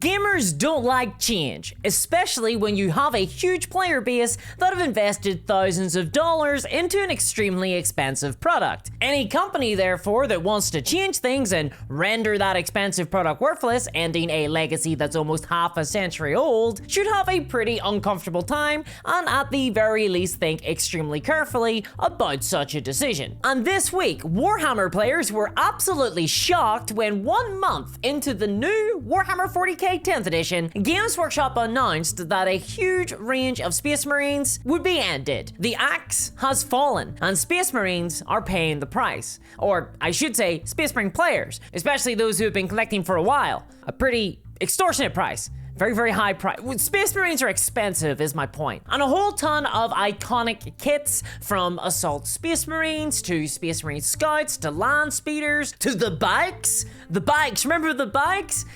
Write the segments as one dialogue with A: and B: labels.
A: Gamers don't like change, especially when you have a huge player base that have invested thousands of dollars into an extremely expensive product. Any company, therefore, that wants to change things and render that expensive product worthless, ending a legacy that's almost half a century old, should have a pretty uncomfortable time and at the very least think extremely carefully about such a decision. And this week, Warhammer players were absolutely shocked when 1 month into the new Warhammer 40k 10th edition, Games Workshop announced that a huge range of Space Marines would be ended. The axe has fallen, and Space Marines are paying the price. Or, I should say, Space Marine players, especially those who have been collecting for a while. A pretty extortionate price. Very, very high price. Space Marines are expensive, is my point. And a whole ton of iconic kits, from Assault Space Marines to Space Marine Scouts to Land Speeders to the bikes. The bikes, remember the bikes?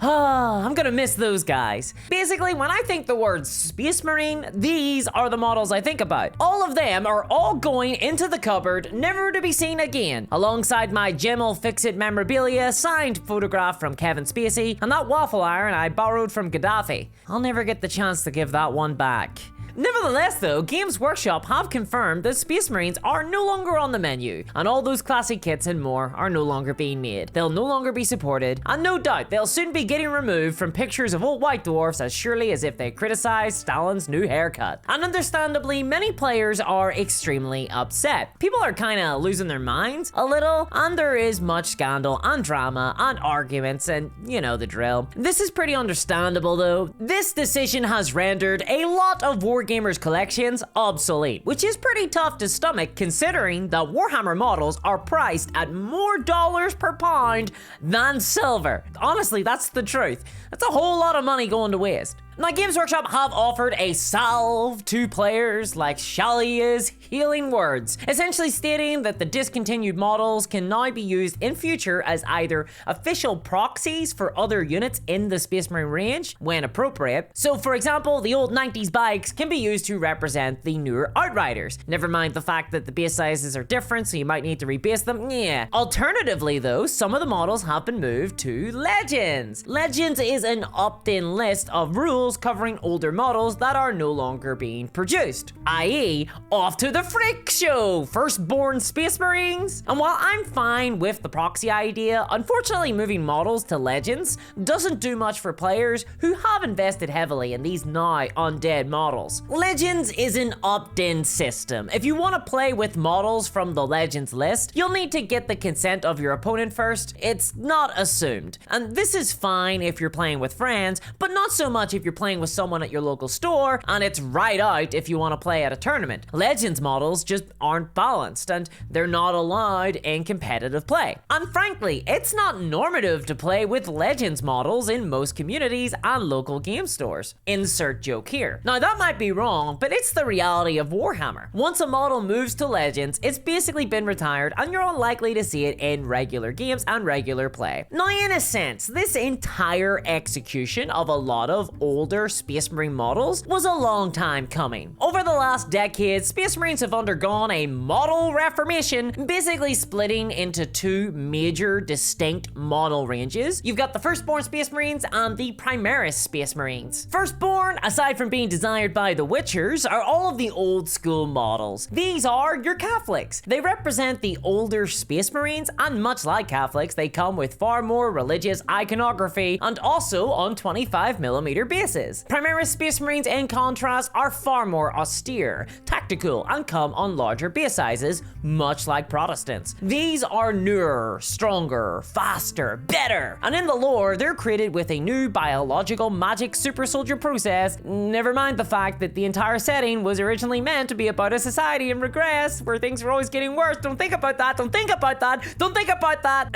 A: I'm gonna miss those guys. Basically, when I think the word Space Marine, these are the models I think about. All of them are all going into the cupboard, never to be seen again, alongside my Gemmel Fix-It memorabilia, signed photograph from Kevin Spacey, and that waffle iron I borrowed from Gaddafi. I'll never get the chance to give that one back. Nevertheless though, Games Workshop have confirmed that Space Marines are no longer on the menu, and all those classic kits and more are no longer being made. They'll no longer be supported, and no doubt they'll soon be getting removed from pictures of old white dwarfs as surely as if they criticized Stalin's new haircut. And understandably, many players are extremely upset. People are kinda losing their minds a little, and there is much scandal and drama and arguments, and you know the drill. This is pretty understandable though. This decision has rendered a lot of Wargamers collections obsolete, which is pretty tough to stomach considering that Warhammer models are priced at more dollars per pound than silver. Honestly, that's the truth. That's a whole lot of money going to waste. Now, Games Workshop have offered a salve to players like Shalia's healing words, essentially stating that the discontinued models can now be used in future as either official proxies for other units in the Space Marine range when appropriate. So, for example, the old 90s bikes can be used to represent the newer Outriders. Never mind the fact that the base sizes are different, so you might need to rebase them. Yeah. Alternatively, though, some of the models have been moved to Legends. Legends is an opt-in list of rules covering older models that are no longer being produced, i.e. off to the freak show, Firstborn Space Marines. And while I'm fine with the proxy idea, unfortunately moving models to Legends doesn't do much for players who have invested heavily in these now undead models. Legends is an opt-in system. If you want to play with models from the Legends list, you'll need to get the consent of your opponent first. It's not assumed. And this is fine if you're playing with friends, but not so much if you're playing with someone at your local store, and it's right out if you want to play at a tournament. Legends models just aren't balanced, and they're not allowed in competitive play. And frankly, it's not normative to play with Legends models in most communities and local game stores. Insert joke here. Now that might be wrong, but it's the reality of Warhammer. Once a model moves to Legends, it's basically been retired, and you're unlikely to see it in regular games and regular play. Now in a sense, this entire execution of a lot of older Space Marine models was a long time coming. Over the last decade, Space Marines have undergone a model reformation, basically splitting into two major distinct model ranges. You've got the Firstborn Space Marines and the Primaris Space Marines. Firstborn, aside from being desired by the Witchers, are all of the old school models. These are your Catholics. They represent the older Space Marines, and much like Catholics, they come with far more religious iconography and also on 25mm bases. Primaris Space Marines, in contrast, are far more austere, tactical, and come on larger base sizes, much like Protestants. These are newer, stronger, faster, better, and in the lore, they're created with a new biological magic super soldier process. Never mind the fact that the entire setting was originally meant to be about a society in regress where things were always getting worse. Don't think about that, don't think about that, don't think about that.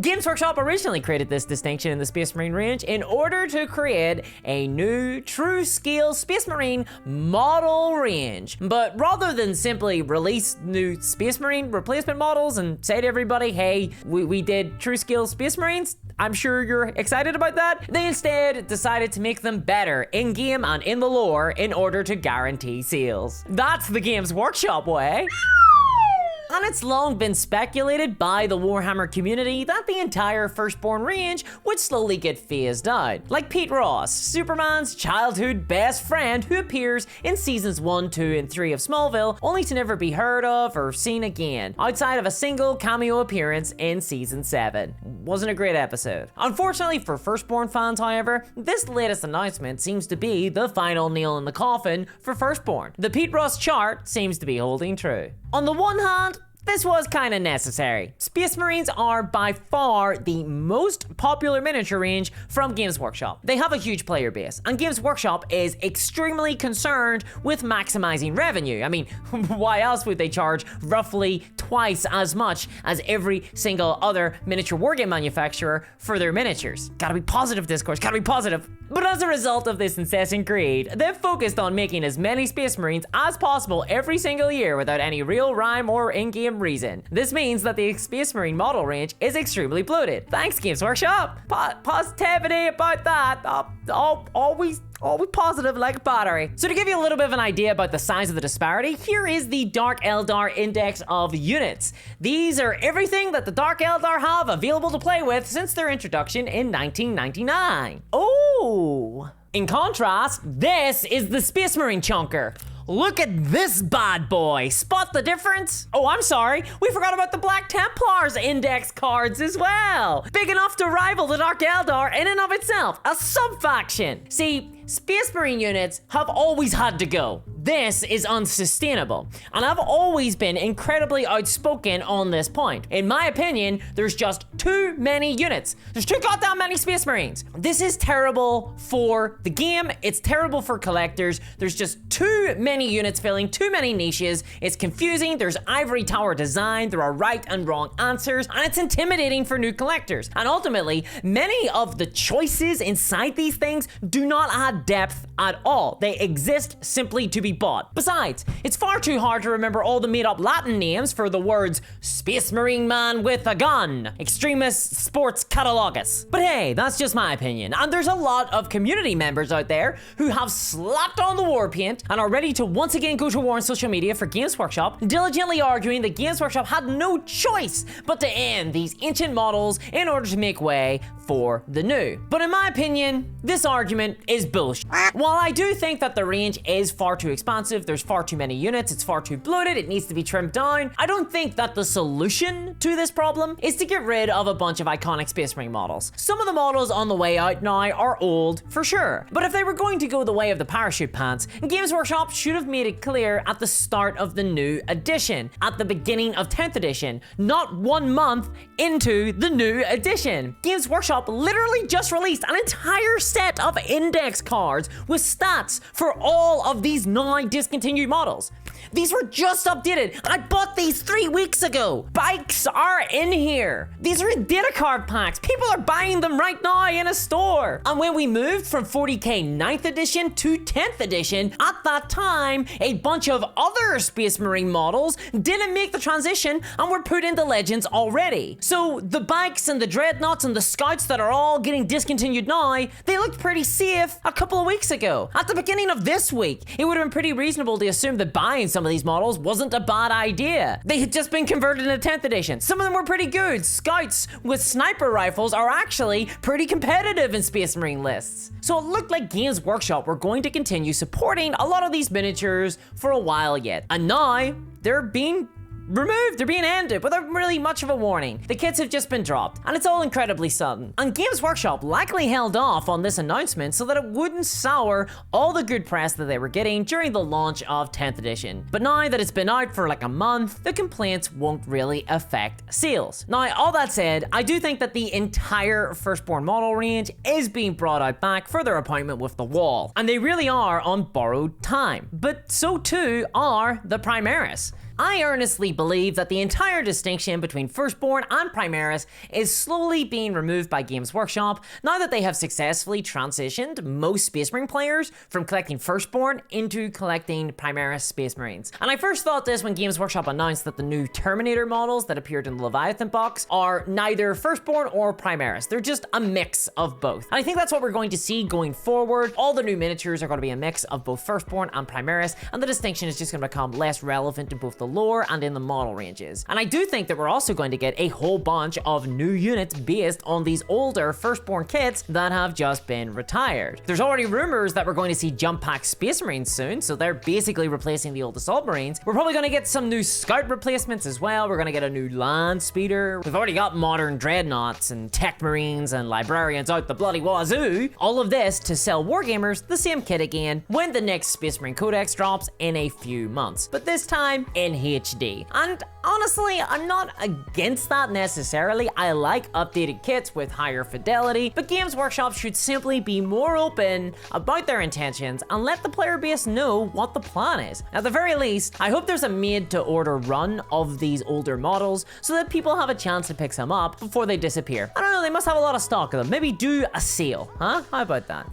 A: Games Workshop originally created this distinction in the Space Marine range in order to create a new true scale Space Marine model range. But rather than simply release new Space Marine replacement models and say to everybody, hey, we did true scale Space Marines, I'm sure you're excited about that, they instead decided to make them better in-game and in the lore in order to guarantee sales. That's the Games Workshop way. And it's long been speculated by the Warhammer community that the entire Firstborn range would slowly get phased out. Like Pete Ross, Superman's childhood best friend who appears in seasons 1, 2, and 3 of Smallville, only to never be heard of or seen again, outside of a single cameo appearance in season 7. Wasn't a great episode. Unfortunately for Firstborn fans, however, this latest announcement seems to be the final nail in the coffin for Firstborn. The Pete Ross chart seems to be holding true. On the one hand, this was kind of necessary. Space Marines are by far the most popular miniature range from Games Workshop. They have a huge player base, and Games Workshop is extremely concerned with maximizing revenue. I mean, why else would they charge roughly twice as much as every single other miniature wargame manufacturer for their miniatures? Gotta be positive, discourse, gotta be positive. But as a result of this incessant greed, they've focused on making as many Space Marines as possible every single year without any real rhyme or in-game reason. This means that the Space Marine model range is extremely bloated. Thanks, Games Workshop. Positivity about that. Always positive like a battery. So to give you a little bit of an idea about the size of the disparity, here is the Dark Eldar index of units. These are everything that the Dark Eldar have available to play with since their introduction in 1999. Oh! In contrast, this is the Space Marine chunker. Look at this bad boy. Spot the difference? Oh, I'm sorry. We forgot about the Black Templars index cards as well. Big enough to rival the Dark Eldar in and of itself. A sub-faction. See, Space Marine units have always had to go. This is unsustainable, and I've always been incredibly outspoken on this point. In my opinion, there's just too many units. There's too goddamn many Space Marines. This is terrible for the game. It's terrible for collectors. There's just too many units filling too many niches. It's confusing. There's ivory tower design. There are right and wrong answers, and it's intimidating for new collectors. And ultimately, many of the choices inside these things do not add depth at all. They exist simply to be bought. Besides, it's far too hard to remember all the made-up Latin names for the words Space Marine Man with a Gun, Extremis Sports Catalogus. But hey, that's just my opinion, and there's a lot of community members out there who have slapped on the war paint and are ready to once again go to war on social media for Games Workshop, diligently arguing that Games Workshop had no choice but to end these ancient models in order to make way for the new. But in my opinion, this argument is bullshit. While I do think that the range is far too expansive, there's far too many units, it's far too bloated, it needs to be trimmed down, I don't think that the solution to this problem is to get rid of a bunch of iconic Space Marine models. Some of the models on the way out now are old, for sure. But if they were going to go the way of the parachute pants, Games Workshop should have made it clear at the start of the new edition, at the beginning of 10th edition, not 1 month into the new edition. Games Workshop literally just released an entire set of index cards with stats for all of these now discontinued models. These were just updated. I bought these 3 weeks ago. Bikes are in here. These are in data card packs. People are buying them right now in a store. And when we moved from 40k 9th edition to 10th edition, at that time, a bunch of other Space Marine models didn't make the transition and were put into Legends already. So the bikes and the dreadnoughts and the scouts that are all getting discontinued now, they looked pretty safe a couple of weeks ago. At the beginning of this week, it would have been pretty reasonable to assume that buying some of these models wasn't a bad idea. They had just been converted into 10th edition. Some of them were pretty good. Scouts with sniper rifles are actually pretty competitive in Space Marine lists. So it looked like Games Workshop were going to continue supporting a lot of these miniatures for a while yet. And now they're being removed, they're being ended without really much of a warning. The kits have just been dropped, and it's all incredibly sudden. And Games Workshop likely held off on this announcement so that it wouldn't sour all the good press that they were getting during the launch of 10th edition. But now that it's been out for like a month, the complaints won't really affect sales. Now, all that said, I do think that the entire Firstborn model range is being brought out back for their appointment with the wall, and they really are on borrowed time. But so too are the Primaris. I earnestly believe that the entire distinction between Firstborn and Primaris is slowly being removed by Games Workshop now that they have successfully transitioned most Space Marine players from collecting Firstborn into collecting Primaris Space Marines. And I first thought this when Games Workshop announced that the new Terminator models that appeared in the Leviathan box are neither Firstborn or Primaris. They're just a mix of both. And I think that's what we're going to see going forward. All the new miniatures are going to be a mix of both Firstborn and Primaris, and the distinction is just going to become less relevant in both the lore and in the model ranges. And I do think that we're also going to get a whole bunch of new units based on these older Firstborn kits that have just been retired. There's already rumors that we're going to see Jump Pack Space Marines soon, so they're basically replacing the old Assault Marines. We're probably going to get some new Scout replacements as well. We're going to get a new Land Speeder. We've already got modern Dreadnoughts and Tech Marines and Librarians out the bloody wazoo. All of this to sell Wargamers the same kit again when the next Space Marine Codex drops in a few months, but this time in HD. And honestly, I'm not against that necessarily. I like updated kits with higher fidelity, but Games Workshop should simply be more open about their intentions and let the player base know what the plan is. At the very least, I hope there's a made-to-order run of these older models so that people have a chance to pick some up before they disappear. I don't know, they must have a lot of stock of them. Maybe do a sale, huh? How about that?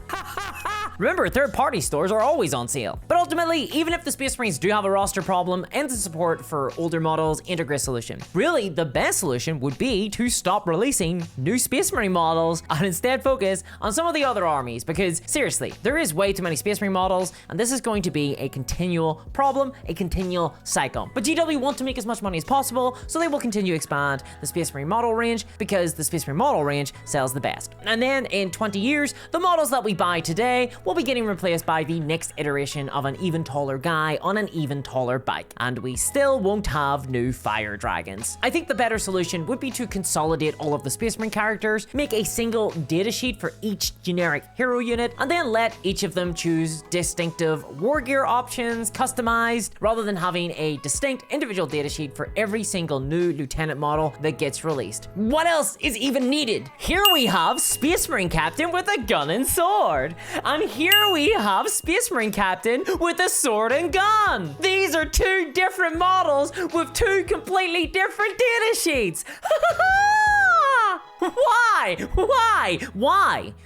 A: Remember, third-party stores are always on sale. But ultimately, even if the Space Marines do have a roster problem and the support for older models ain't a great solution, really the best solution would be to stop releasing new Space Marine models and instead focus on some of the other armies, because seriously, there is way too many Space Marine models and this is going to be a continual problem, a continual cycle. But GW want to make as much money as possible, so they will continue to expand the Space Marine model range because the Space Marine model range sells the best. And then in 20 years, the models that we buy today will be getting replaced by the next iteration of an even taller guy on an even taller bike, and we still won't have new fire dragons. I think the better solution would be to consolidate all of the Space Marine characters, make a single datasheet for each generic hero unit, and then let each of them choose distinctive war gear options, customized, rather than having a distinct individual datasheet for every single new lieutenant model that gets released. What else is even needed? Here we have Space Marine Captain with a gun and sword, and here we have Space Marine Captain with a sword and gun. These are two different models with two completely different data sheets. Why?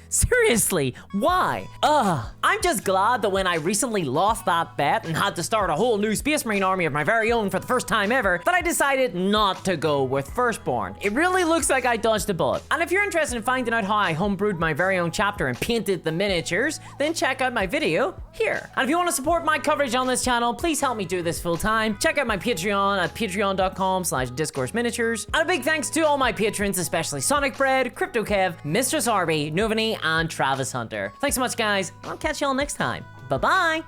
A: Seriously, why? I'm just glad that when I recently lost that bet and had to start a whole new Space Marine army of my very own for the first time ever, that I decided not to go with Firstborn. It really looks like I dodged a bullet. And if you're interested in finding out how I homebrewed my very own chapter and painted the miniatures, then check out my video here. And if you want to support my coverage on this channel, please help me do this full time. Check out my Patreon at patreon.com/discoursminiatures. And a big thanks to all my patrons, especially Sonic Bread, Crypto Kev, Mistress Arby, Novani, and Travis Hunter. Thanks so much, guys. I'll catch y'all next time. Bye-bye.